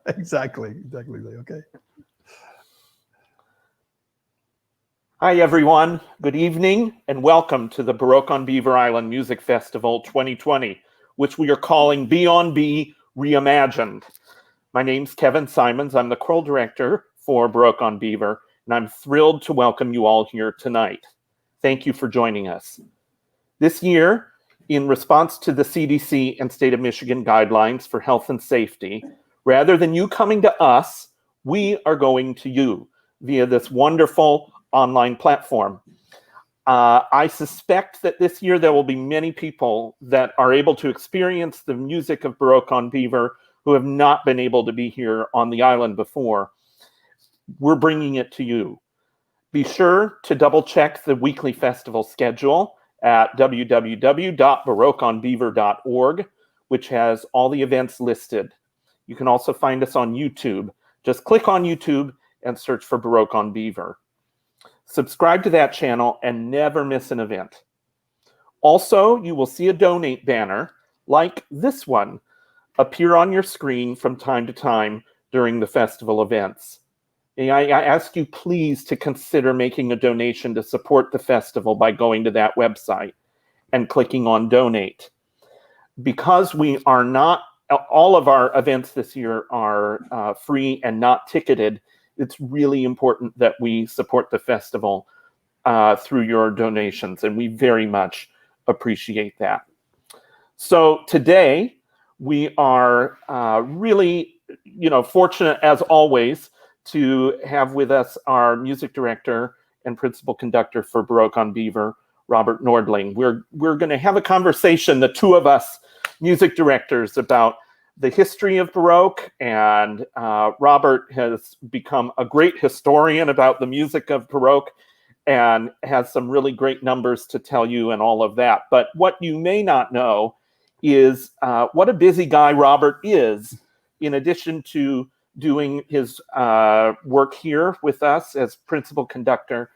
Exactly. Okay. Hi, everyone. Good evening, and welcome to the Baroque on Beaver Island Music Festival 2020, which we are calling B Reimagined. My name's Kevin Simons. I'm the choral director for Baroque on Beaver, and I'm thrilled to welcome you all here tonight. Thank you for joining us. This year, in response to the CDC and State of Michigan guidelines for health and safety, rather than you coming to us, we are going to you via this wonderful online platform. I suspect that this year there will be many people that are able to experience the music of Baroque on Beaver who have not been able to be here on the island before. We're bringing it to you. Be sure to double check the weekly festival schedule at www.baroqueonbeaver.org, which has all the events listed. You can also find us on YouTube. Just click on YouTube and search for Baroque on Beaver. Subscribe to that channel and never miss an event. Also, you will see a donate banner like this one appear on your screen from time to time during the festival events. I ask you please to consider making a donation to support the festival by going to that website and clicking on donate. Because we are not, all of our events this year are free and not ticketed, it's really important that we support the festival through your donations, and we very much appreciate that. So today, we are really, fortunate as always to have with us our music director and principal conductor for Baroque on Beaver, Robert Nordling. We're going to have a conversation, the two of us music directors, about the history of Baroque, and Robert has become a great historian about the music of Baroque and has some really great numbers to tell you and all of that. But what you may not know is what a busy guy Robert is, in addition to doing his work here with us as principal conductor.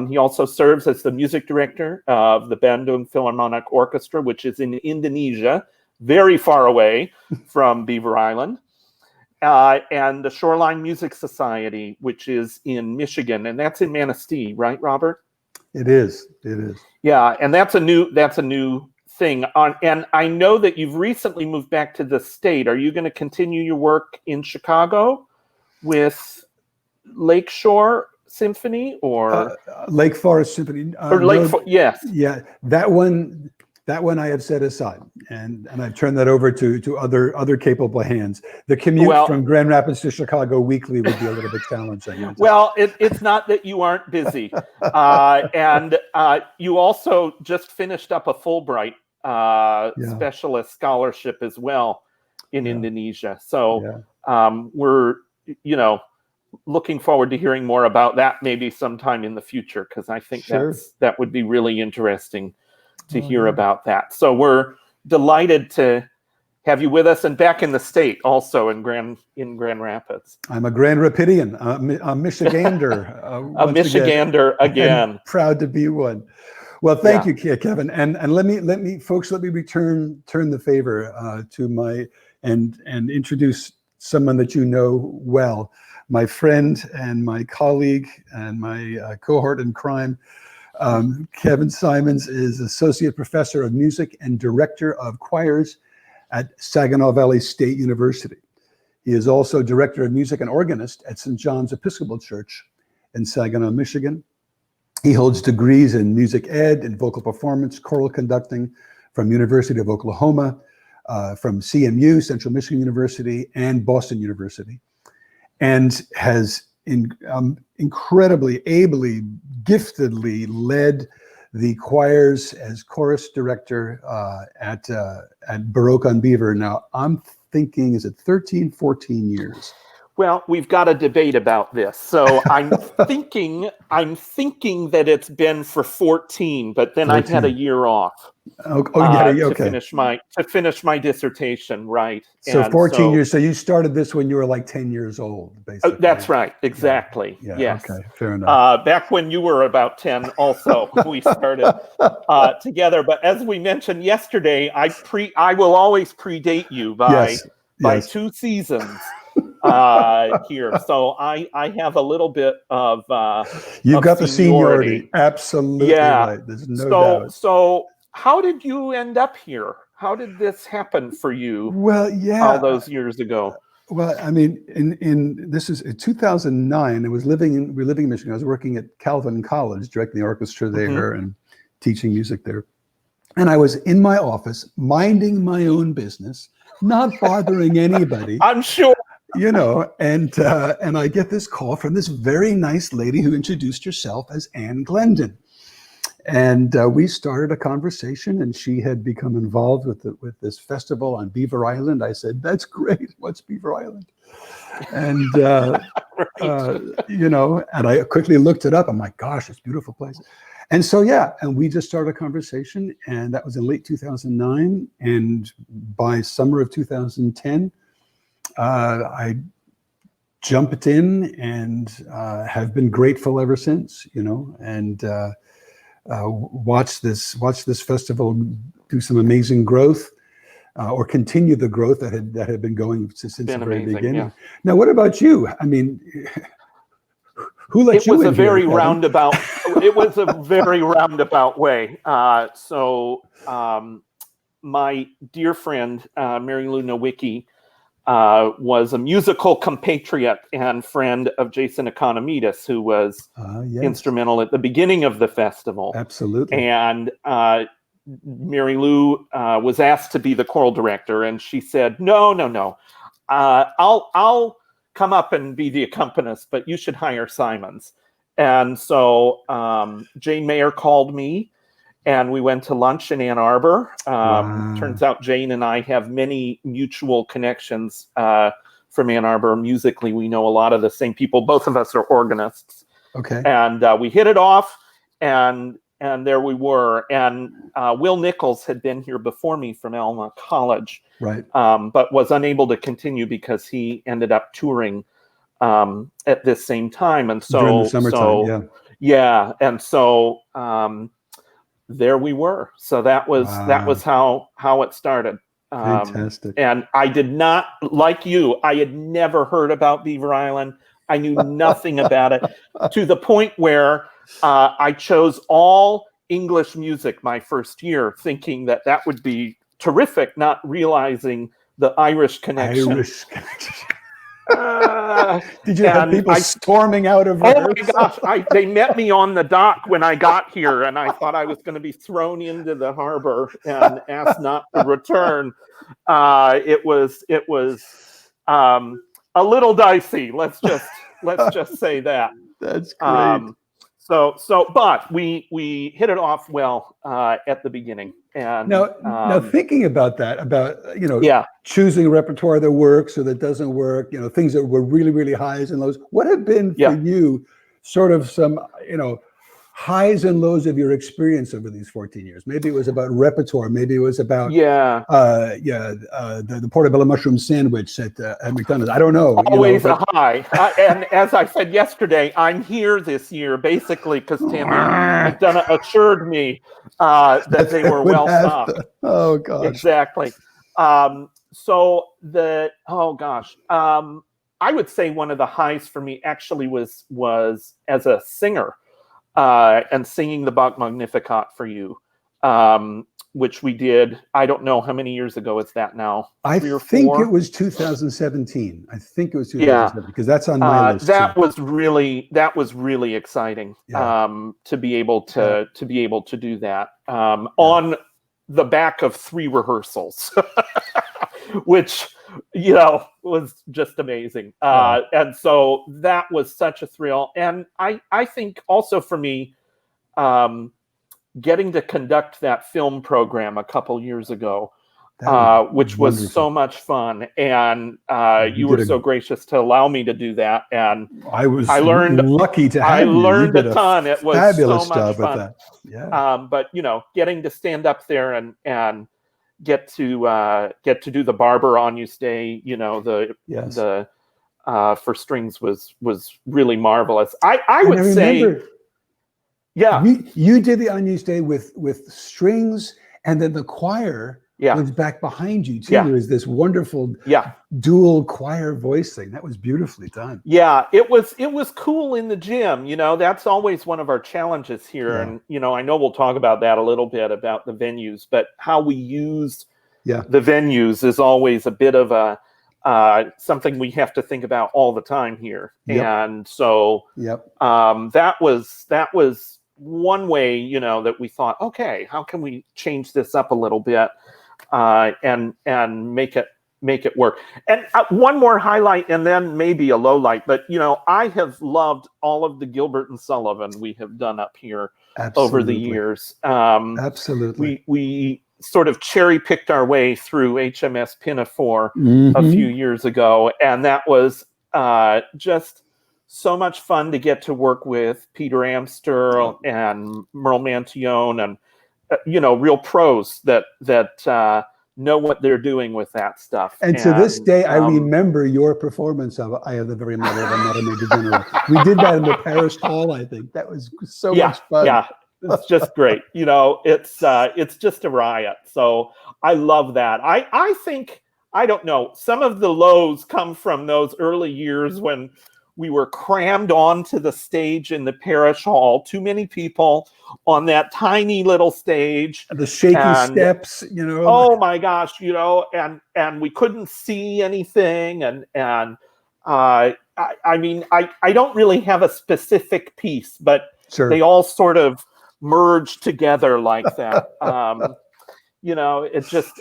He also serves as the music director of the Bandung Philharmonic Orchestra, which is in Indonesia, very far away from Beaver Island, and the Shoreline Music Society, which is in Michigan, and that's in Manistee, right, Robert? It is. Yeah, and that's a new thing. And I know that you've recently moved back to the state. Are you going to continue your work in Chicago with Lakeshore Symphony or Lake Forest Symphony? Yes. Yeah, that one I have set aside, and I've turned that over to other capable hands. The commute from Grand Rapids to Chicago weekly would be a little bit challenging. Well, it's not that you aren't busy, and you also just finished up a Fulbright specialist scholarship as well in Indonesia. So we're looking forward to hearing more about that maybe sometime in the future, because I think that would be really interesting to hear about that. So we're delighted to have you with us, and back in the state also in Grand Rapids. I'm a Grand Rapidian, a Michigander. A Michigander again. Proud to be one. Well, thank you, Kevin. And let me return the favor to and introduce someone that you know well, my friend and my colleague and my cohort in crime. Kevin Simons is Associate Professor of Music and Director of Choirs at Saginaw Valley State University. He is also Director of Music and Organist at St. John's Episcopal Church in Saginaw, Michigan. He holds degrees in music ed and vocal performance, choral conducting from University of Oklahoma, from CMU, Central Michigan University, and Boston University, and has incredibly ably, giftedly led the choirs as chorus director at Baroque on Beaver. Now, I'm thinking, is it 13, 14 years? Well, we've got a debate about this. So I'm thinking that it's been for 14, but then 14. I had a year off. To finish my dissertation, right? So 14 years. So you started this when you were like 10 years old, basically. That's right. Exactly. Yeah. Yes. Okay. Fair enough. Back when you were about 10, also we started together. But as we mentioned yesterday, I will always predate you by by Yes. 2 seasons here. So I have a little bit of You've got the seniority. seniority. Absolutely Yeah. right. There's no doubt. So how did you end up here? How did this happen for you Well, all yeah. those years ago? Well, I mean, this is in 2009. We were living in Michigan. I was working at Calvin College, directing the orchestra there and teaching music there. And I was in my office, minding my own business, not bothering anybody. I'm sure. You know, and I get this call from this very nice lady who introduced herself as Anne Glendon. And we started a conversation, and she had become involved with this festival on Beaver Island. I said, "That's great. What's Beaver Island?" And you know, and I quickly looked it up. I'm like, "Gosh, it's a beautiful place." And so yeah, and we just started a conversation, and that was in late 2009. And by summer of 2010, I jumped in and have been grateful ever since. You know, and watch this festival do some amazing growth, or continue the growth that had been going since the very beginning. Yeah. Now, what about you? I mean, who let you in? It was a very roundabout. It was a very roundabout way. So my dear friend Mary Lou Nowicki was a musical compatriot and friend of Jason Economidis, who was instrumental at the beginning of the festival. Absolutely. And Mary Lou was asked to be the choral director, and she said, "No. I'll come up and be the accompanist, but you should hire Simons." And so Jane Mayer called me, and we went to lunch in Ann Arbor. Turns out Jane and I have many mutual connections from Ann Arbor. Musically, we know a lot of the same people. Both of us are organists. Okay. And we hit it off, and there we were. And Will Nichols had been here before me from Alma College, right? But was unable to continue because he ended up touring at this same time. And so during the summertime, and so there we were. So that was how it started. Fantastic. And I did not, like you, I had never heard about Beaver Island. I knew nothing about it, to the point where I chose all English music my first year, thinking that would be terrific, not realizing the Irish connection. Did you have people storming out of rehearsal? Oh my gosh, they met me on the dock when I got here, and I thought I was going to be thrown into the harbor and asked not to return. It was a little dicey. Let's just say that. That's great. But we hit it off well at the beginning. And now thinking about that, choosing a repertoire that works or that doesn't work, things that were really, really highs and lows. What have been for you sort of some, highs and lows of your experience over these 14 years? Maybe it was about repertoire. Maybe it was about the portobello mushroom sandwich at McDonald's. I don't know. Always a high. And as I said yesterday, I'm here this year basically because Tammy McDonough assured me that they were well stocked. Oh gosh. Exactly. I would say one of the highs for me actually was as a singer. And singing the Bach Magnificat for you, which we did. I don't know how many years ago is that now. I think it was 2017. I think it was 2017 because that's on my list. That was really exciting. To be able to do that on the back of 3 rehearsals, which was just amazing. And so that was such a thrill. And I think also for me, getting to conduct that film program a couple years ago, which was so much fun. And you were so gracious to allow me to do that. And I learned lucky to have you. I learned a ton. It was fabulous so much fun. With that. Yeah. But getting to stand up there and get to do the Barber Agnus Dei, the for strings was really marvelous. I would say, you did the Agnus Dei with strings, and then the choir was back behind you too. Yeah. There was this wonderful dual choir voicing. That was beautifully done. Yeah, it was cool in the gym. You know, that's always one of our challenges here. Yeah. And, you know, I know we'll talk about that a little bit about the venues, but how we use the venues is always a bit of a something we have to think about all the time here. And so that was one way, you know, that we thought, okay, how can we change this up a little bit and make it work. And one more highlight, and then maybe a low light, but you know, I have loved all of the Gilbert and Sullivan we have done up here over the years. Absolutely. We sort of cherry picked our way through HMS Pinafore a few years ago, and that was just so much fun to get to work with Peter Amster and Merle Mantione, and you know, real pros that know what they're doing with that stuff. And to this day, I remember your performance of "I Have the Very Mother of Another Major General." We did that in the Parish Hall, I think. That was so much fun. Yeah, it's just great. You know, it's just a riot. So I love that. I think, I don't know, some of the lows come from those early years when we were crammed onto the stage in the Parish Hall. Too many people on that tiny little stage. The shaky steps, you know. Oh my gosh, you know, and we couldn't see anything. And I mean, I don't really have a specific piece, but they all sort of merged together like that. You know, it just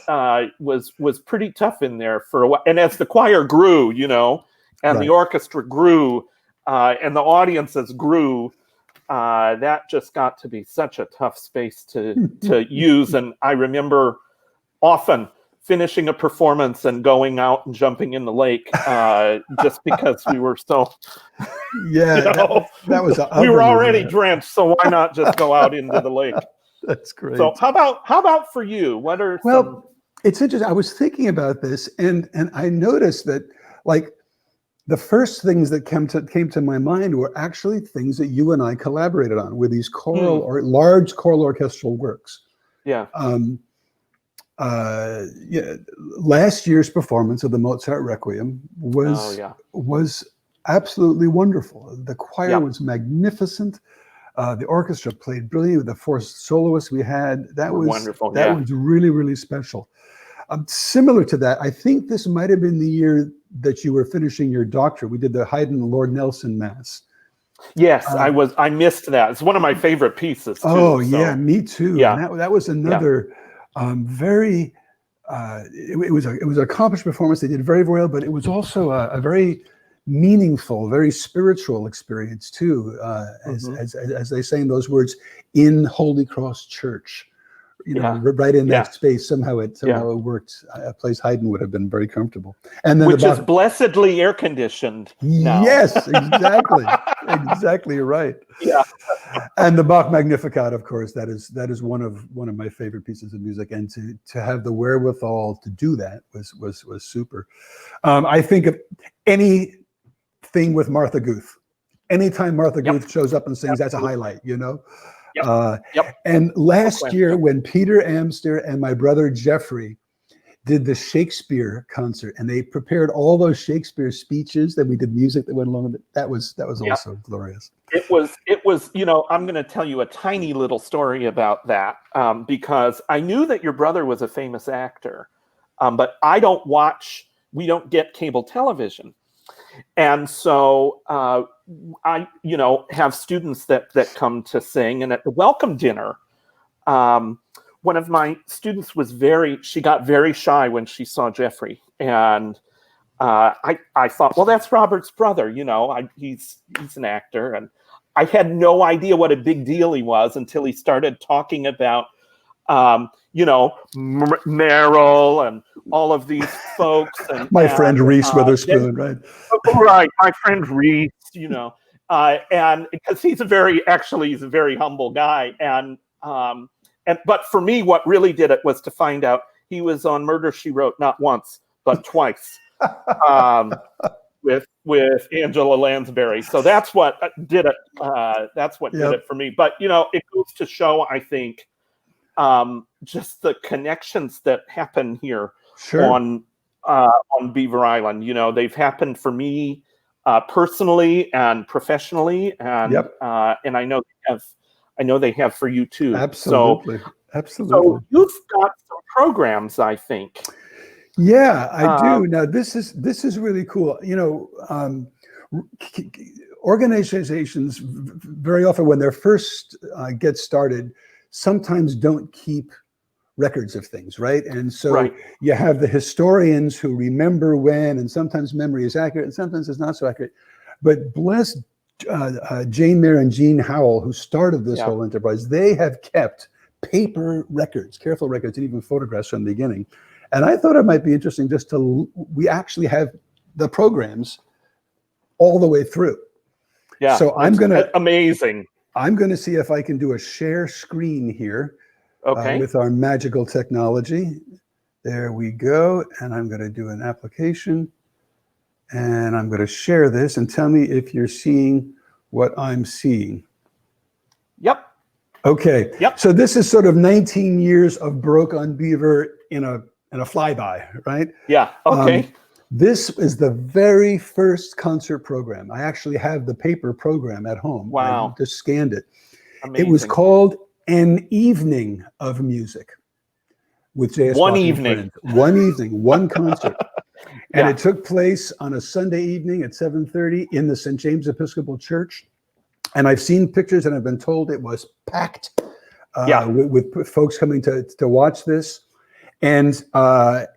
was pretty tough in there for a while. And as the choir grew, you know, and the orchestra grew, and the audiences grew, that just got to be such a tough space to use. And I remember often finishing a performance and going out and jumping in the lake just because we were so, you know, that was we were already drenched, so why not just go out into the lake? That's great. So how about for you? What are it's interesting. I was thinking about this, and I noticed that, like, the first things that came to my mind were actually things that you and I collaborated on with these choral or large choral orchestral works. Last year's performance of the Mozart Requiem was absolutely wonderful. The choir was magnificent. The orchestra played brilliantly with the 4 soloists we had. That was wonderful. That was really, really special. Similar to that, I think this might have been the year that you were finishing your doctorate. We did the Haydn Lord Nelson Mass. Yes, I missed that. It's one of my favorite pieces too. Oh, yeah, me too. Yeah. And that was another very it was an accomplished performance. They did very, very well, but it was also a very meaningful, very spiritual experience too, as they say in those words, in Holy Cross Church. You know, right in that space. Somehow it worked. A place Haydn would have been very comfortable. And then which is blessedly air conditioned now. Yes, exactly. Exactly right. Yeah. And the Bach Magnificat, of course, that is one of my favorite pieces of music. And to have the wherewithal to do that was super. I think of anything with Martha Guth. Anytime Martha Guth shows up and sings, that's a highlight, you know? And last year, when Peter Amster and my brother Jeffrey did the Shakespeare concert, and they prepared all those Shakespeare speeches, then we did music that went along with it. That was also glorious. It was, you know, I'm going to tell you a tiny little story about that, because I knew that your brother was a famous actor, but we don't get cable television. And so I, you know, have students that come to sing. And at the welcome dinner, one of my students she got very shy when she saw Jeffrey. And I thought, well, that's Robert's brother, you know, he's an actor. And I had no idea what a big deal he was until he started talking about, you know, Merrill and all of these folks. And my friend Reese Witherspoon, right? Right, my friend Reese, you know, and because he's a very humble guy. But for me, what really did it was to find out he was on Murder, She Wrote not once, but twice. With Angela Lansbury. So that's what did it. That's what did it for me. But, you know, it goes to show, I think, just the connections that happen here Sure. on Beaver Island. You know, they've happened for me personally and professionally, and Yep. and I know they have for you too. Absolutely. So Absolutely. you've got some programs, I think. Yeah, I do. Now this is really cool. You know, organizations very often when they're first get started, sometimes don't keep records of things, right? And so you have the historians who remember when, and sometimes memory is accurate and sometimes it's not so accurate. But bless Jane Mayer and Gene Howell, who started this whole enterprise, they have kept paper records, careful records, and even photographs from the beginning. And I thought it might be interesting just we actually have the programs all the way through. Yeah. So amazing. I'm going to see if I can do a share screen here. With our magical technology. There we go. And I'm going to do an application. And I'm going to share this and tell me if you're seeing what I'm seeing. Yep. Okay. Yep. So this is sort of 19 years of Baroque on Beaver in a flyby, right? Yeah. Okay. This is the very first concert program. I actually have the paper program at home. Wow. I just scanned it. Amazing. It was called An Evening of Music with J.S. One Bach and evening. Friends. One evening, one concert. And it took place on a Sunday evening at 7:30 in the St. James Episcopal Church. And I've seen pictures and I've been told it was packed with folks coming to watch this. And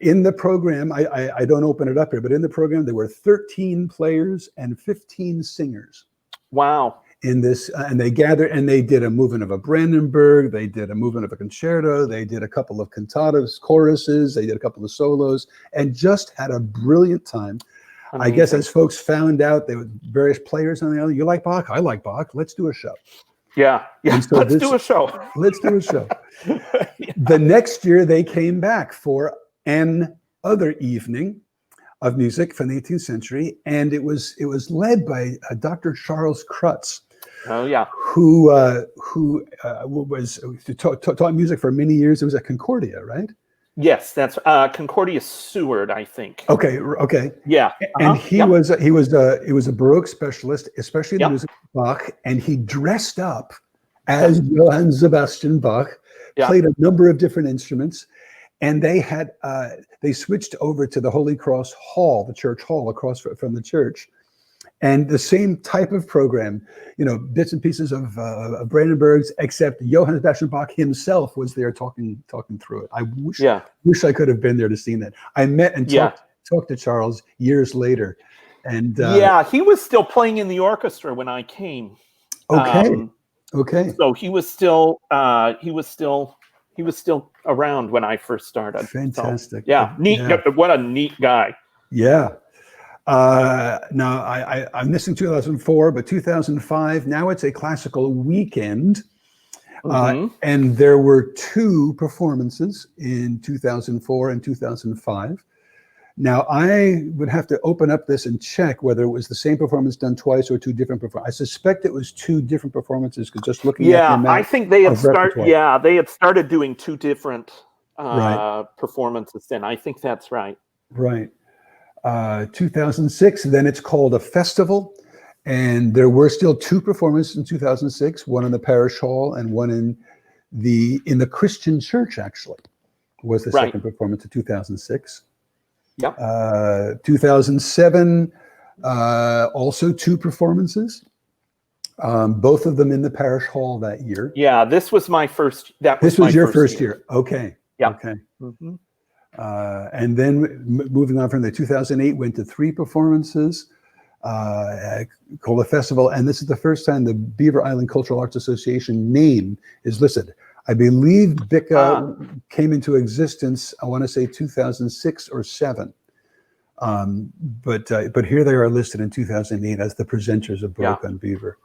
in the program, I don't open it up here, but in the program, there were 13 players and 15 singers. Wow. In this, and they gathered and they did a movement of a Brandenburg, they did a movement of a concerto, they did a couple of cantatas, choruses, they did a couple of solos, and just had a brilliant time. Amazing. I guess as folks found out, there were various players on the other. You like Bach? I like Bach. Let's do a show. Yeah. So let's do a show. Let's do a show. The next year, they came back for another evening of music from the 18th century, and it was led by Dr. Charles Krutz. Oh yeah, who was taught music for many years. It was at Concordia, right? Yes, that's Concordia Seward, I think. Okay. Yeah, and he was a Baroque specialist, especially in the music of Bach, and he dressed up as Johann Sebastian Bach, played a number of different instruments, and they switched over to the Holy Cross Hall, the church hall across from the church. And the same type of program, you know, bits and pieces of Brandenburgs, except Johann Sebastian Bach himself was there talking through it. I wish I could have been there to see that. I met and talked to Charles years later, and he was still playing in the orchestra when I came. Okay. So he was still around when I first started. Fantastic. So, neat. Yeah. What a neat guy. Yeah. Now I'm missing 2004, but 2005, now it's a classical weekend. And there were 2 performances in 2004 and 2005. Now I would have to open up this and check whether it was the same performance done twice or 2 different performances. I suspect it was 2 different performances because just looking at the amount I think they had started doing 2 different performances then. I think that's right. Right. 2006, then it's called a festival, and there were still 2 performances in 2006, one in the parish hall and one in the Christian church. Actually, was the second performance of 2006. Yep. 2007, also 2 performances, both of them in the parish hall that year. Yeah, this was my first. This was your first year. Okay. Yeah. Okay. And then moving on from there, 2008 went to 3 performances called a festival. And this is the first time the Beaver Island Cultural Arts Association name is listed. I believe BICA came into existence, I want to say 2006 or 7. But here they are listed in 2008 as the presenters of Baroque on Beaver.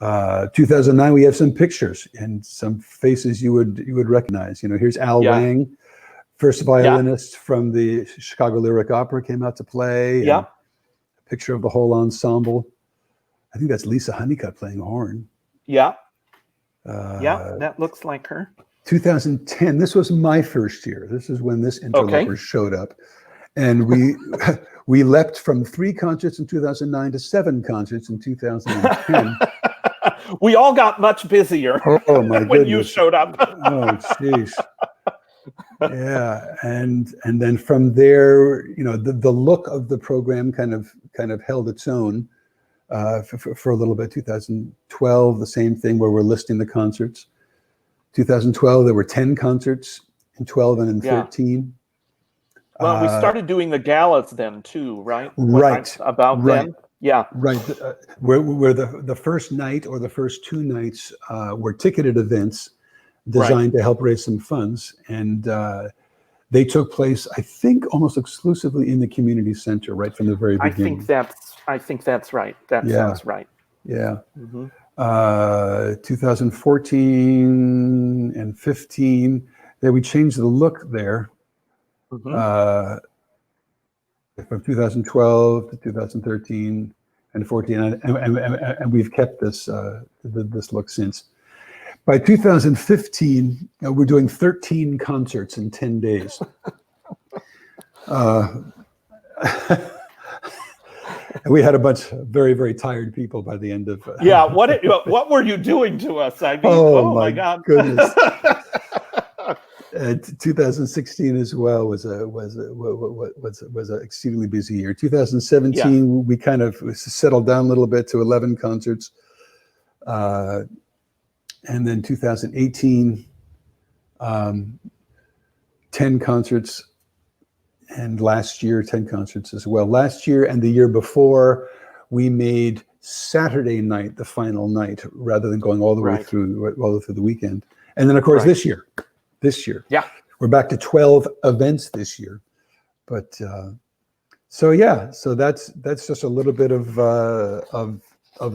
2009, we have some pictures and some faces you would recognize. You know, here's Al Wang. First violinist from the Chicago Lyric Opera came out to play. A picture of the whole ensemble. I think that's Lisa Honeycutt playing horn. That looks like her. 2010, this was my first year. This is when this interloper showed up. And we we leapt from 3 concerts in 2009 to 7 concerts in 2010. We all got much busier oh my when goodness. you showed up. Oh, jeez. Yeah, and then from there, the look of the program kind of held its own for a little bit. 2012, the same thing, where we're listing the concerts. 2012, there were 10 concerts in 12 and in 13. Well, we started doing the galas then too, right? Right. Then? Yeah. Right. Where the first night or the first 2 nights were ticketed events designed to help raise some funds. And they took place, I think, almost exclusively in the community center right from the very beginning. I think that's right. That sounds right. Yeah. 2014 and 15, we changed the look there. From 2012 to 2013 and 14, and we've kept this this look since. By 2015, we're doing 13 concerts in 10 days. We had a bunch of very, very tired people by the end of. What were you doing to us? I mean, oh my God, goodness. 2016 as well was an exceedingly busy year. 2017, we kind of settled down a little bit to 11 concerts. And then 2018, 10 concerts. And last year, 10 concerts as well. Last year and the year before, we made Saturday night the final night rather than going all the way through the weekend. And then, of course, this year, we're back to 12 events this year. But so that's just a little bit of the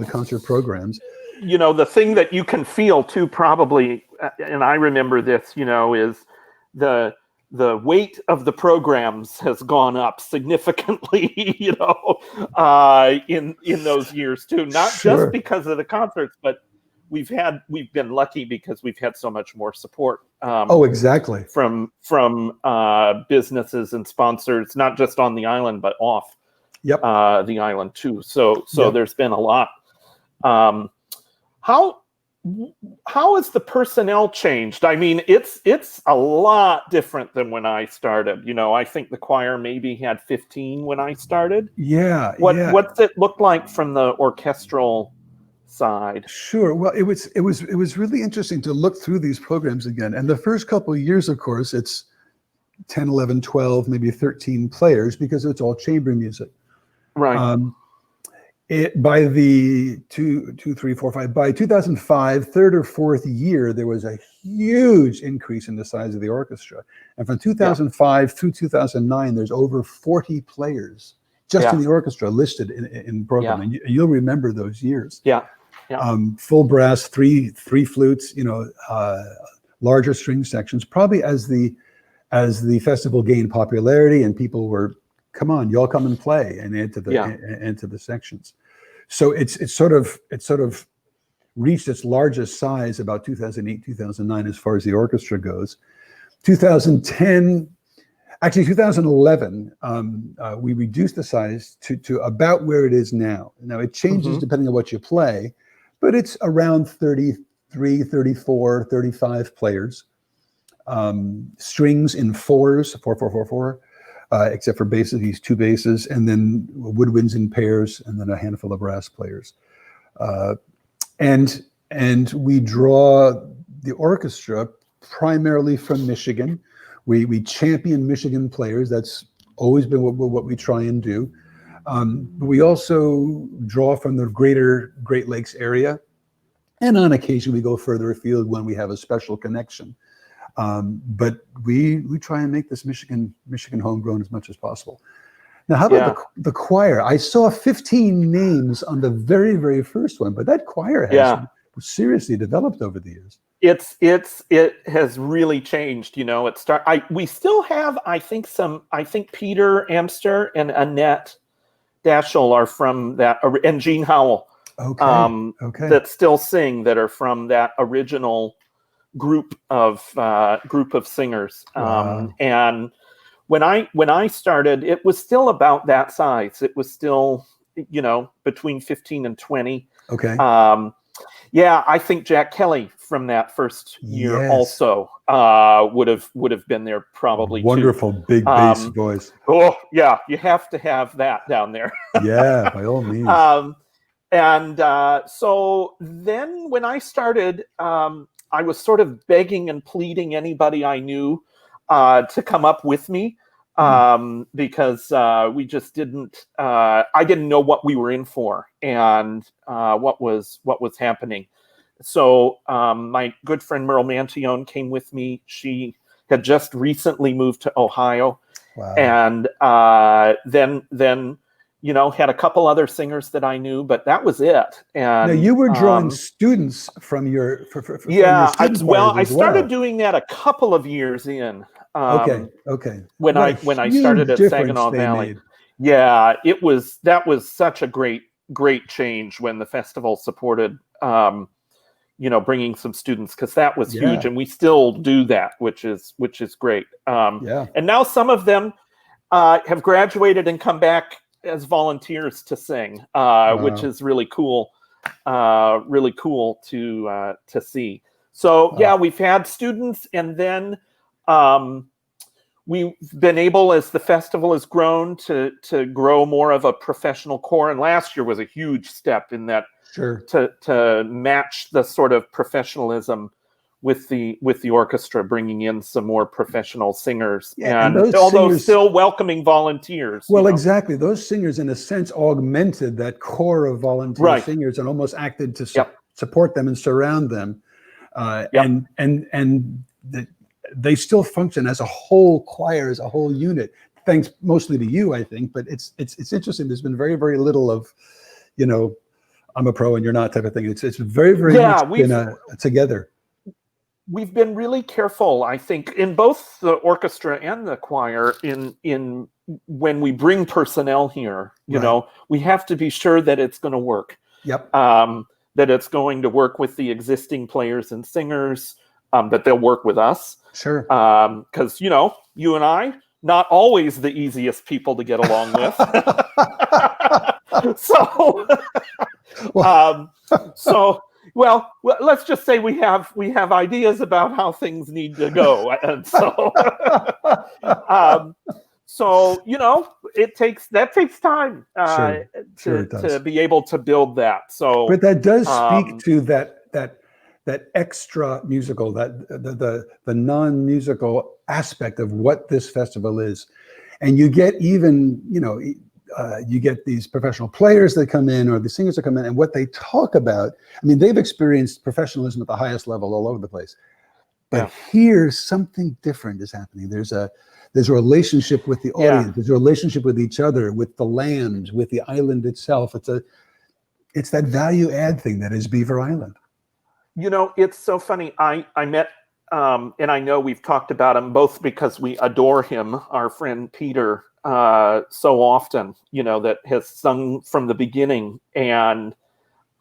concert programs. The thing that you can feel too, probably, and I remember this, is the weight of the programs has gone up significantly, in those years too. Not just because of the concerts, but we've been lucky because we've had so much more support. Exactly. From businesses and sponsors, not just on the island, but off the island too. So there's been a lot. How has the personnel changed? I mean, it's a lot different than when I started. I think the choir maybe had 15 when I started. What's it look like from the orchestral side? Sure. Well, it was really interesting to look through these programs again. And the first couple of years, of course, it's 10, 11, 12, maybe 13 players because it's all chamber music. Right. By the 2005, third or fourth year, there was a huge increase in the size of the orchestra. And from 2005 through 2009, there's over 40 players just in the orchestra listed in program. And you'll remember those years. Full brass, three flutes, larger string sections, probably as the festival gained popularity and people were, come on, y'all come and play, and into the sections. So it's sort of reached its largest size about 2008, 2009 as far as the orchestra goes. 2011, we reduced the size to about where it is now. Now it changes depending on what you play, but it's around 33, 34, 35 players. Strings in 4s, 4, 4, 4, 4. Except for basses, these 2 basses, and then woodwinds in pairs, and then a handful of brass players. And we draw the orchestra primarily from Michigan. We champion Michigan players. That's always been what we try and do. But we also draw from the greater Great Lakes area. And on occasion, we go further afield when we have a special connection. But we try and make this Michigan homegrown as much as possible. Now, how about the choir? I saw 15 names on the very, very first one, but that choir has seriously developed over the years. It has really changed. We still have, I think Peter Amster and Annette Dashel are from that, and Gene Howell. That still sing, that are from that original group of singers. Wow. And when I started, it was still about that size. It was still, between 15 and 20. Okay. Yeah, I think Jack Kelly from that first year Yes. also would have been there probably Wonderful too. big bass voice. Oh yeah, you have to have that down there. Yeah, by all means. So then when I started, I was sort of begging and pleading anybody I knew to come up with me, because we just didn't. I didn't know what we were in for and what was happening. So my good friend Merle Mantione came with me. She had just recently moved to Ohio, and then had a couple other singers that I knew, but that was it. And now you were drawing students from your I started doing that a couple of years in. Okay. When I started at Saginaw Valley. Yeah, that was such a great change when the festival supported bringing some students, because that was huge, and we still do that, which is great. And now some of them have graduated and come back as volunteers to sing, which is really cool. Really cool to see. So yeah, we've had students, and then we've been able, as the festival has grown, to grow more of a professional core. And last year was a huge step in that, to match the sort of professionalism with the orchestra, bringing in some more professional singers, and although singers, still welcoming volunteers. Well, exactly. Those singers, in a sense, augmented that core of volunteer singers and almost acted to support them and surround them. They still function as a whole choir, as a whole unit, thanks mostly to you, I think. But it's interesting. There's been very, very little of, I'm a pro and you're not type of thing. It's very, very much been together. We've been really careful, I think, in both the orchestra and the choir, in when we bring personnel here, we have to be sure that it's going to work. That it's going to work with the existing players and singers, that they'll work with us. Sure. Because, you and I, not always the easiest people to get along with. Well, let's just say we have ideas about how things need to go, and so it takes time to be able to build that. So, but that does speak to that extra musical, that the non-musical aspect of what this festival is, and you get even you get these professional players that come in, or the singers that come in, and what they talk about. I mean, they've experienced professionalism at the highest level all over the place, but here something different is happening. There's a relationship with the audience. There's a relationship with each other, with the land, with the island itself. It's that value add thing that is Beaver Island. It's so funny. I met, and I know we've talked about him both because we adore him, our friend Peter, so often, that has sung from the beginning. And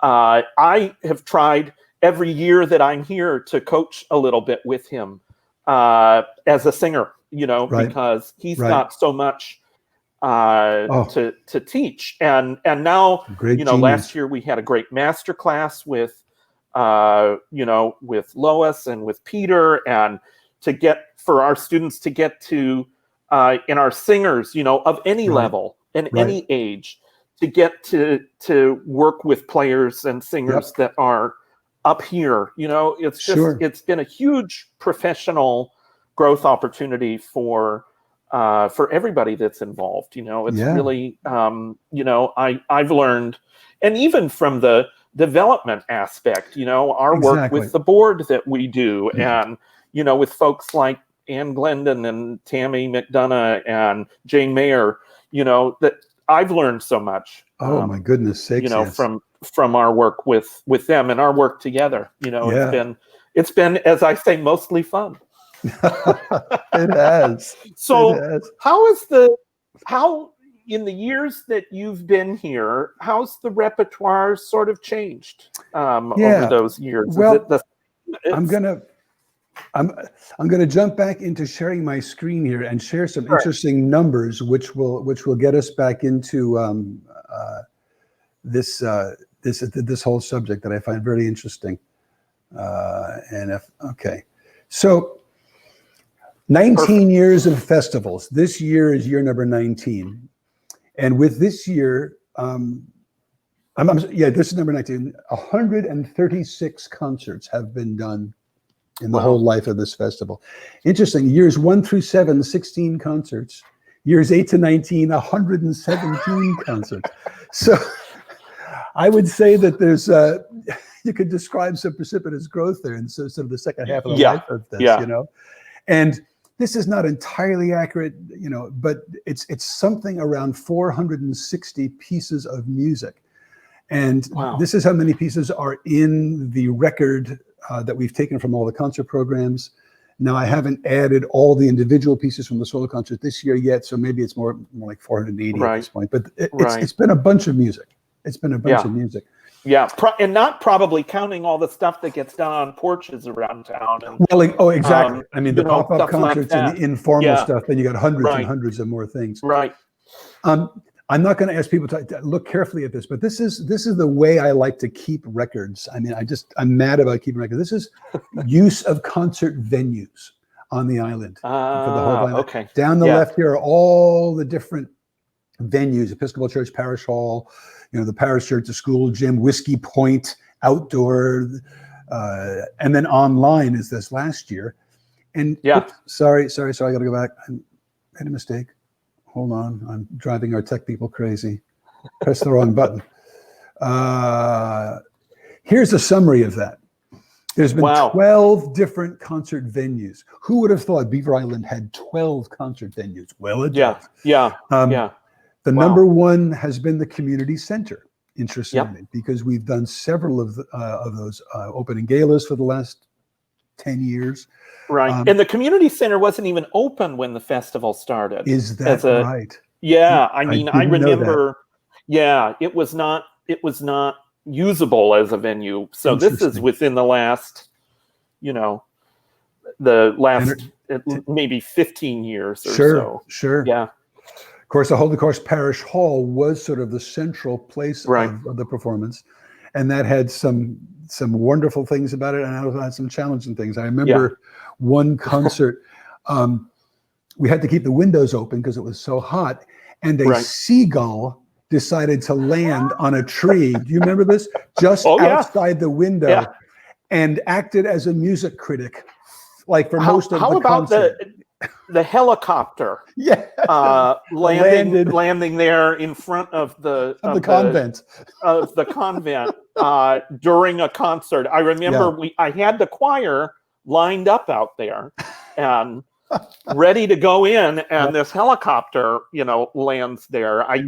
I have tried every year that I'm here to coach a little bit with him as a singer, because he's got so much to teach. And now, last year we had a great master class with Lois and with Peter, and for our students to get to, in our singers, of any level and any age, to get to work with players and singers that are up here. It's just it's been a huge professional growth opportunity for everybody that's involved. It's really I've learned, and even from the development aspect, our work with the board that we do, and with folks like Ann Glendon and Tammy McDonough and Jane Mayer, that I've learned so much. Oh my goodness sakes! From our work with them and our work together. It's been, as I say, mostly fun. It has. So how in the years that you've been here, how's the repertoire sort of changed over those years? Well, I'm gonna I'm going to jump back into sharing my screen here and share some Sure. interesting numbers, which will get us back into this whole subject that I find very interesting. Okay, so 19 Perfect. years of festivals. This year is year number 19, and with this year, this is number 19. 136 concerts have been done in the whole life of this festival. Interesting. Years 1 through 7, 16 concerts. Years 8 to 19, 117 concerts. So I would say that there's you could describe some precipitous growth there in sort of the second half of the life of this, you know. And this is not entirely accurate, you know, but it's something around 460 pieces of music. And this is how many pieces are in the record that we've taken from all the concert programs. Now, I haven't added all the individual pieces from the solo concert this year yet, so maybe it's more like 480 at this point. But it's been a bunch of music. It's been a bunch of music. Yeah, and not probably counting all the stuff that gets done on porches around town. And, well, exactly. I mean, the pop-up concerts like and the informal stuff, then you got hundreds and hundreds of more things. Right. I'm not going to ask people to look carefully at this, but this is the way I like to keep records. I mean, I'm mad about keeping records. This is use of concert venues on the island for the whole island. Okay. Down the left here are all the different venues: Episcopal Church, Parish Hall, you know, the Parish Church, the school gym, Whiskey Point, outdoor, and then online is this last year. And sorry, I got to go back. I made a mistake. Hold on, I'm driving our tech people crazy. Press the wrong button. Here's a summary of that. There's been 12 different concert venues. Who would have thought Beaver Island had 12 concert venues? Well, it does. The number one has been the community center, interestingly, because we've done several of those opening galas for the last 10 years. Right. And the community center wasn't even open when the festival started. Is that right? Yeah. I mean, I remember, it was not usable as a venue. So this is within the last, you know, maybe 15 years or so. Sure. Yeah. Of course, the Holy Cross Parish Hall was sort of the central place of the performance. And that had some wonderful things about it, and I had some challenging things. I remember one concert, we had to keep the windows open because it was so hot, and a seagull decided to land on a tree. Do you remember this? Just outside the window, and acted as a music critic, like for most of the concert. How about the helicopter? Landing there in front of the convent during a concert. I remember I had the choir lined up out there and ready to go in, and this helicopter, you know, lands there. I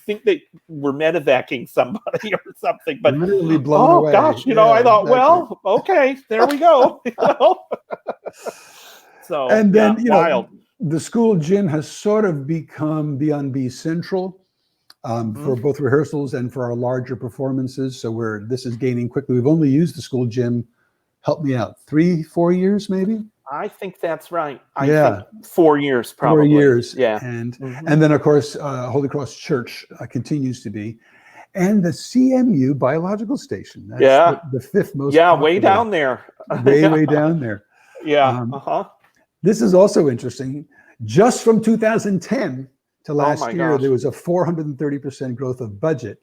think they were medevacing somebody or something, but literally blown away. Gosh, you know, I thought, well, okay, there we go. You know? So, and then, you know, the school gym has sort of become B&B Central for both rehearsals and for our larger performances. So this is gaining quickly. We've only used the school gym, help me out, 3-4 years maybe? I think that's right. I think 4 years probably. 4 years. Yeah. And then, of course, Holy Cross Church continues to be. And the CMU Biological Station. That's the fifth most popular. Way down there. way down there. This is also interesting. Just from 2010 to last year, there was a 430% growth of budget,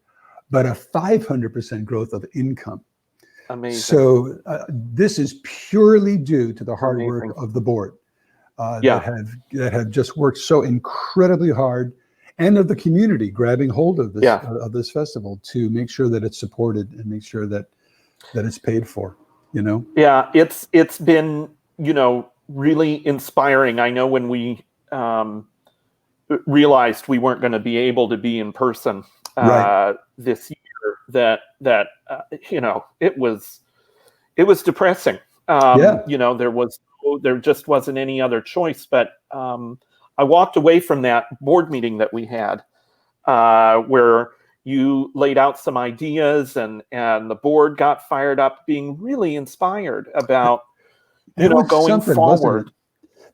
but a 500% growth of income. Amazing. So this is purely due to the hard work of the board that have just worked so incredibly hard, and of the community grabbing hold of this festival to make sure that it's supported and make sure that it's paid for. You know. Yeah, it's been, you know, really inspiring. I know when we realized we weren't going to be able to be in person this year, that you know, it was depressing. You know, there just wasn't any other choice. But I walked away from that board meeting that we had, where you laid out some ideas, and the board got fired up, being really inspired about, It was going something, wasn't forward. it?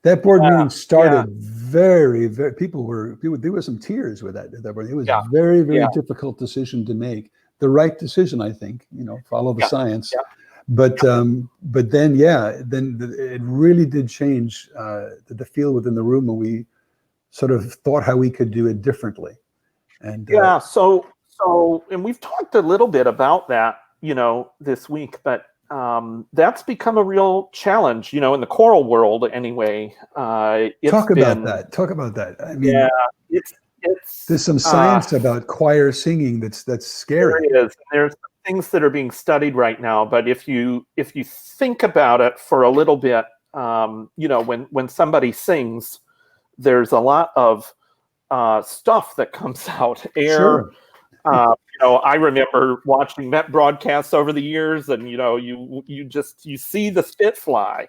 That board Yeah, meeting started very, very. There were some tears with that. It was yeah, very, very yeah, difficult decision to make. The right decision, I think. Follow the yeah, science. yeah. But then it really did change the feel within the room when we sort of thought how we could do it differently. And Yeah, so and we've talked a little bit about that, this week, but that's become a real challenge, in the choral world anyway. talk about that. Talk about that. I mean, yeah, it's there's some science about choir singing that's scary. there is. There's things that are being studied right now, but if you think about it for a little bit, when somebody sings, there's a lot of stuff that comes out, air. Sure. I remember watching Met broadcasts over the years, and you see the spit fly.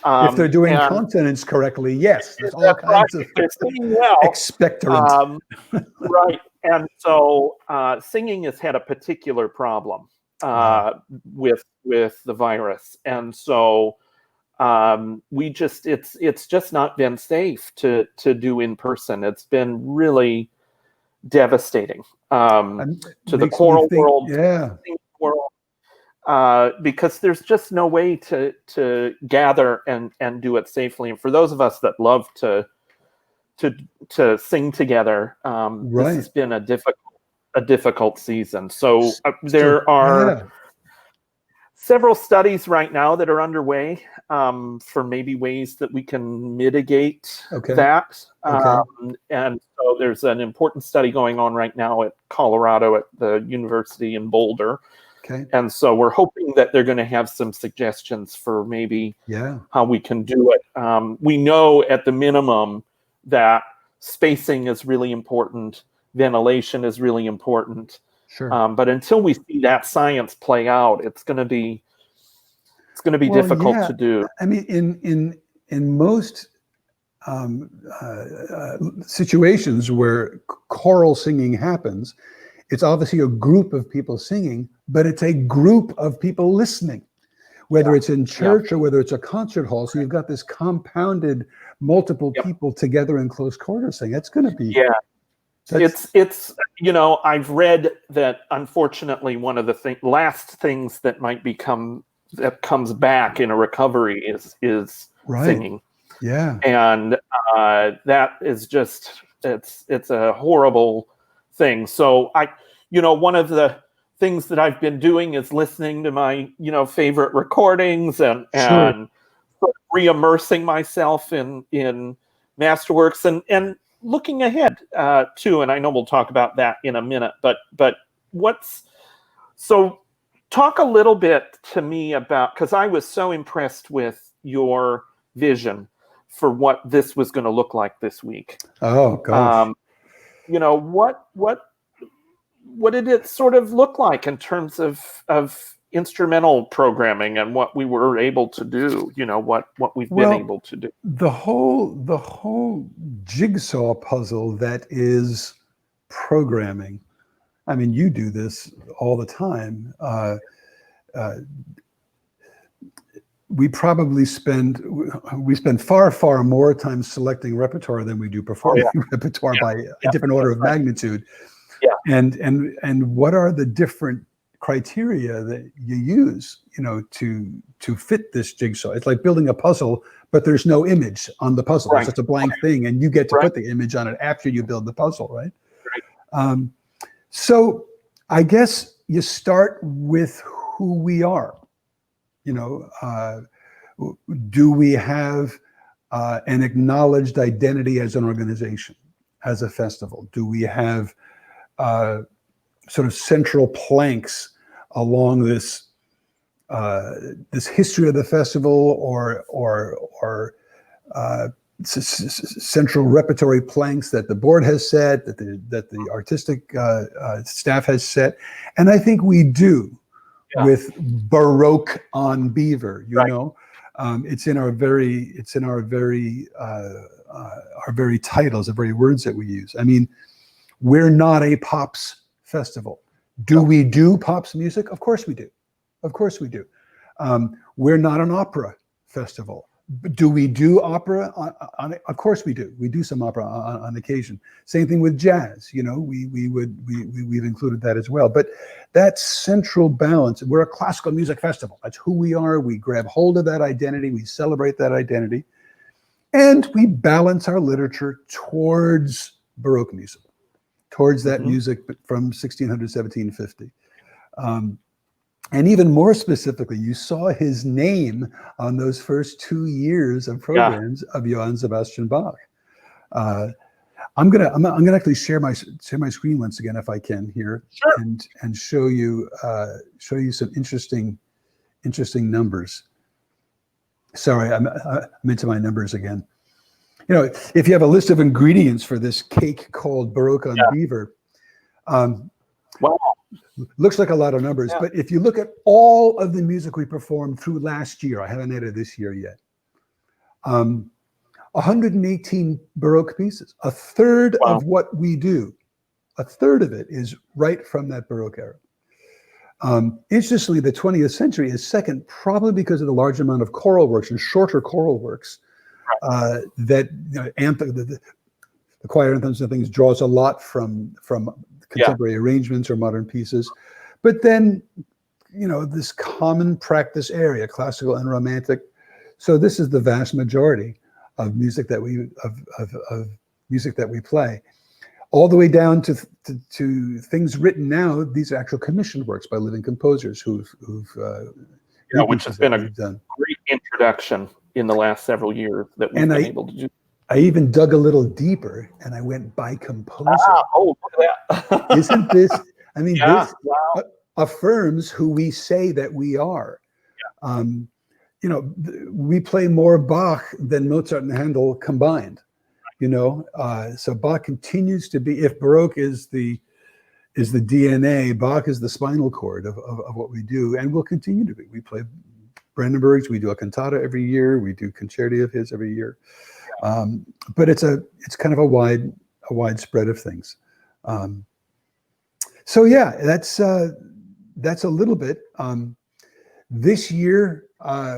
If they're doing and consonants correctly, yes, there's all that's kinds right, of they're singing well. expectorant. Right, and so singing has had a particular problem with the virus, and so it's just not been safe to do in person. It's been really devastating to the choral world, because there's just no way to gather and do it safely. And for those of us that love to sing together, this has been a difficult season. So there are several studies right now that are underway for maybe ways that we can mitigate that. And so there's an important study going on right now at Colorado at the University in Boulder. And so we're hoping that they're going to have some suggestions for maybe how we can do it. We know at the minimum that spacing is really important. Ventilation is really important. Sure. But until we see that science play out, it's going to be difficult to do. I mean, in most situations where choral singing happens, it's obviously a group of people singing, but it's a group of people listening, whether it's in church or whether it's a concert hall. So you've got this compounded multiple people together in close quarters thing. That's going to be it's I've read that unfortunately one of the last things that might that comes back in a recovery is singing. And that is just it's a horrible thing. So one of the things that I've been doing is listening to my favorite recordings and re-immersing myself in masterworks and looking ahead too. And I know we'll talk about that in a minute, but talk a little bit to me about, because I was so impressed with your vision for what this was going to look like this week. Oh gosh. What did it sort of look like in terms of instrumental programming and what we were able to do? What we've been able to do. The whole jigsaw puzzle that is programming. I mean, you do this all the time. We probably spend far more time selecting repertoire than we do performing repertoire by a different order of magnitude. And what are the different criteria that you use, to fit this jigsaw? It's like building a puzzle, but there's no image on the puzzle. It's just a blank thing, and you get to put the image on it after you build the puzzle, right? So I guess you start with who we are. Do we have an acknowledged identity as an organization, as a festival? Do we have sort of central planks along this history of the festival, or central repertory planks that the board has set, that the artistic staff has set? And I think we do with Baroque on Beaver. It's in our very titles, the very words that we use. I mean, we're not a pops festival. Do we do pops music? Of course we do. Of course we do. We're not an opera festival. Do we do opera? Of course we do. We do some opera on occasion. Same thing with jazz. You know, we've included that as well. But that central balance. We're a classical music festival. That's who we are. We grab hold of that identity. We celebrate that identity, and we balance our literature towards Baroque music, towards that music from 1600, 1750. And even more specifically, you saw his name on those first 2 years of programs of Johann Sebastian Bach. I'm gonna actually share my screen once again if I can here, and show you some interesting numbers. Sorry, I'm into my numbers again. You know, if you have a list of ingredients for this cake called Baroque on Beaver, wow. Looks like a lot of numbers, but if you look at all of the music we performed through last year, I haven't added this year yet, 118 Baroque pieces, a third of what we do, a third of it is right from that Baroque era. Interestingly, the 20th century is second, probably because of the large amount of choral works and shorter choral works that, you know, the choir anthems and things draws a lot from contemporary arrangements or modern pieces. But then, you know, this common practice area, classical and romantic. So this is the vast majority of music that we play, all the way down to things written now. These are actual commissioned works by living composers who've which has been a great introduction in the last several years that we've been able to do. I even dug a little deeper and I went by composer. Oh, look at that. Isn't this, I mean, this affirms who we say that we are. You know, we play more Bach than Mozart and Handel combined, you know? So Bach continues to be, if Baroque is the DNA, Bach is the spinal cord of what we do, and will continue to be. We play Brandenburgs, we do a cantata every year, we do concerti of his every year. But it's kind of a wide spread of things. So yeah, that's a little bit. This year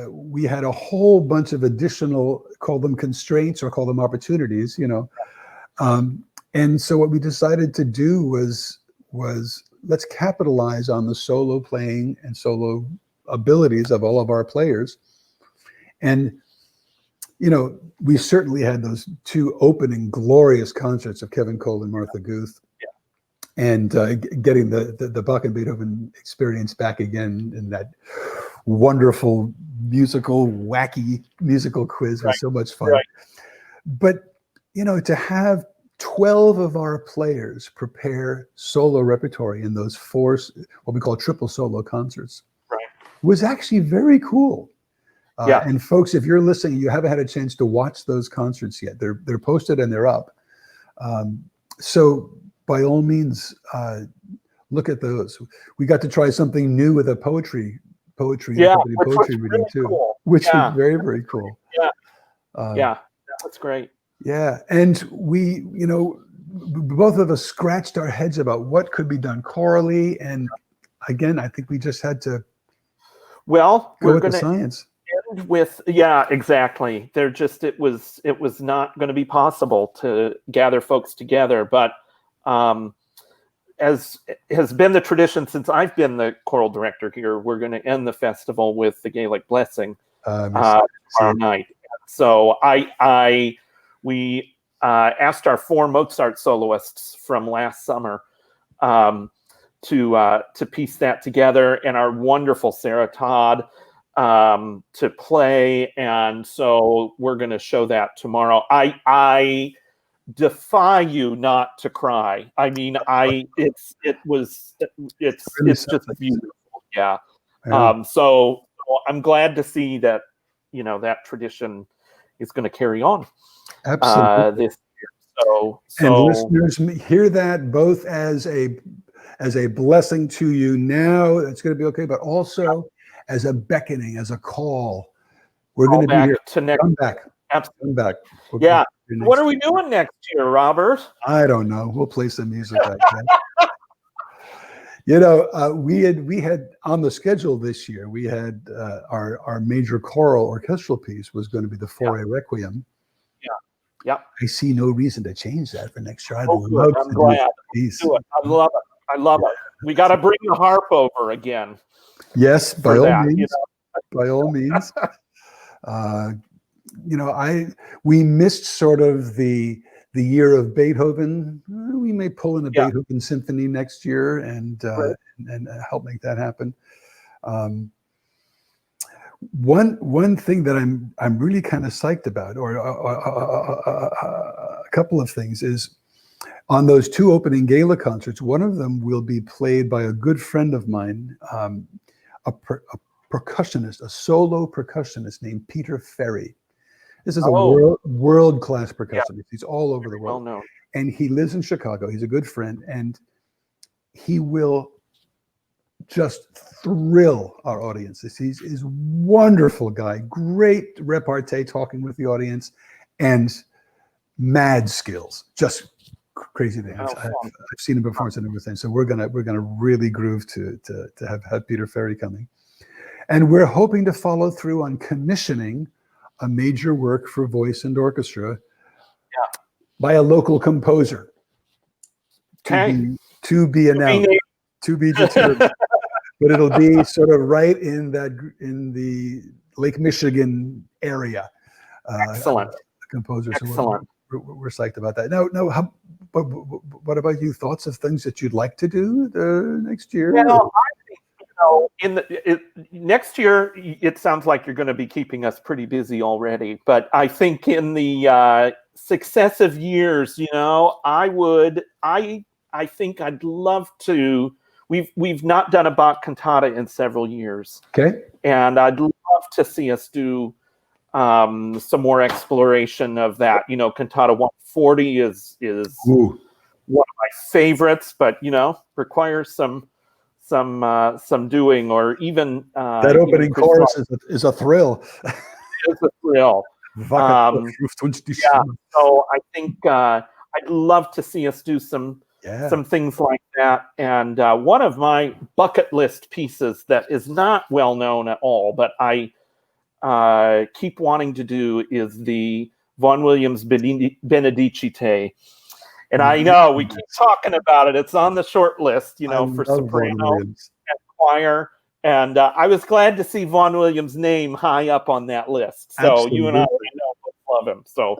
we had a whole bunch of additional, call them constraints or call them opportunities, you know. And so what we decided to do was let's capitalize on the solo playing and solo abilities of all of our players. And you know, we certainly had those two opening glorious concerts of Kevin Cole and Martha Guth, and getting the Bach and Beethoven experience back again in that wonderful wacky musical quiz was so much fun. But you know, to have 12 of our players prepare solo repertory in those 4 what we call triple solo concerts was actually very cool. And folks, if you're listening, you haven't had a chance to watch those concerts yet. They're posted and they're up. So by all means, look at those. We got to try something new with a poetry reading too, cool. Which was very, very cool. That's great. Yeah, and we, you know, both of us scratched our heads about what could be done chorally, and again, I think we just had to. Well, we're going to science. End with exactly. It was not going to be possible to gather folks together, but as has been the tradition since I've been the choral director here, we're going to end the festival with the Gaelic blessing tomorrow night. So we asked our 4 Mozart soloists from last summer to piece that together, and our wonderful Sarah Todd to play, and so we're going to show that tomorrow. I defy you not to cry. I mean, it's just beautiful. Yeah. So I'm glad to see that, you know, that tradition is going to carry on. Absolutely. This year. So and listeners hear that both as a blessing to you now, it's going to be okay, but also as a beckoning, as a call. We're going to be here. Come back. Absolutely. Come back. What are we doing next year, Robert? I don't know. We'll play some music, I guess. You know, we had on the schedule this year. We had our major choral orchestral piece was going to be the Fauré Requiem. Yeah, yeah. I see no reason to change that for next year. I'd Oh, love good. I'm to glad. do it. I love it. I love it. We got to bring the harp over again. Yes, by for all that, means. you know? By all means. You know, we missed sort of the year of Beethoven. We may pull in a Beethoven symphony next year and help make that happen. One thing that I'm really kind of psyched about, or a couple of things, is on those two opening gala concerts. One of them will be played by a good friend of mine, a percussionist, a solo percussionist named Peter Ferry. This is a world-class percussionist. He's all over the world. Well known. And he lives in Chicago. He's a good friend, and he will just thrill our audiences. He's a wonderful guy, great repartee talking with the audience, and mad skills, just crazy things. I've seen him perform and everything. So we're gonna really groove to have Peter Ferry coming, and we're hoping to follow through on commissioning a major work for voice and orchestra by a local composer. To be announced, to be determined. But it'll be sort of right in the Lake Michigan area. Excellent. Composer. Excellent. So we're psyched about that. No. What about you? Thoughts of things that you'd like to do next year? Well, I think next year, it sounds like you're going to be keeping us pretty busy already. But I think in the successive years, I think I'd love to. We've not done a Bach cantata in several years. Okay. And I'd love to see us do some more exploration of that. Cantata 140 is one of my favorites, but requires some doing, or even that opening chorus is a thrill. It's a thrill. So I think I'd love to see us do some things like that. And one of my bucket list pieces that is not well known at all, but I keep wanting to do, is the Vaughan Williams Benedicite. And I know we keep talking about it. It's on the short list, for soprano and choir. And I was glad to see Vaughan Williams' name high up on that list. So absolutely. You and I both love him. So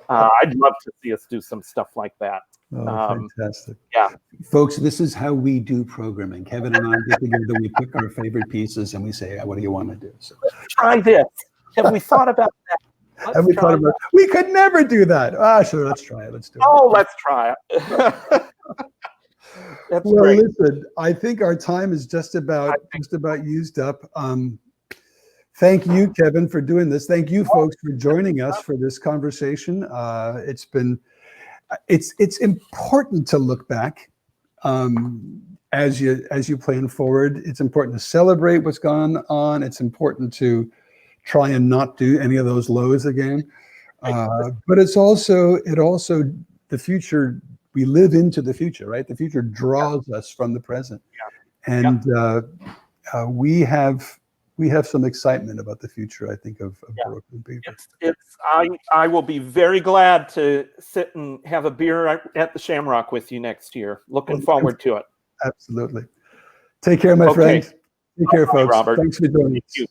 I'd love to see us do some stuff like that. Oh, fantastic. Yeah. Folks, this is how we do programming. Kevin and I get together, we pick our favorite pieces, and we say, what do you want to do? So try this. Have we thought about that? Have we thought about it? We could never do that. Sure, let's try it. Let's do it. Oh, let's try it. That's well, great. Listen, I think our time is just about used up. Thank you, Kevin, for doing this. Thank you, folks, for joining us for this conversation. It's important to look back as you plan forward. It's important to celebrate what's gone on. It's important to try and not do any of those lows again. But it's also the future. We live into the future, right? The future draws us from the present, and we have some excitement about the future, I think, of Baroque and Beaver. I will be very glad to sit and have a beer at the Shamrock with you next year. Looking forward to it. Absolutely. Take care, my friends. Take care, folks. Robert. Thanks for joining us.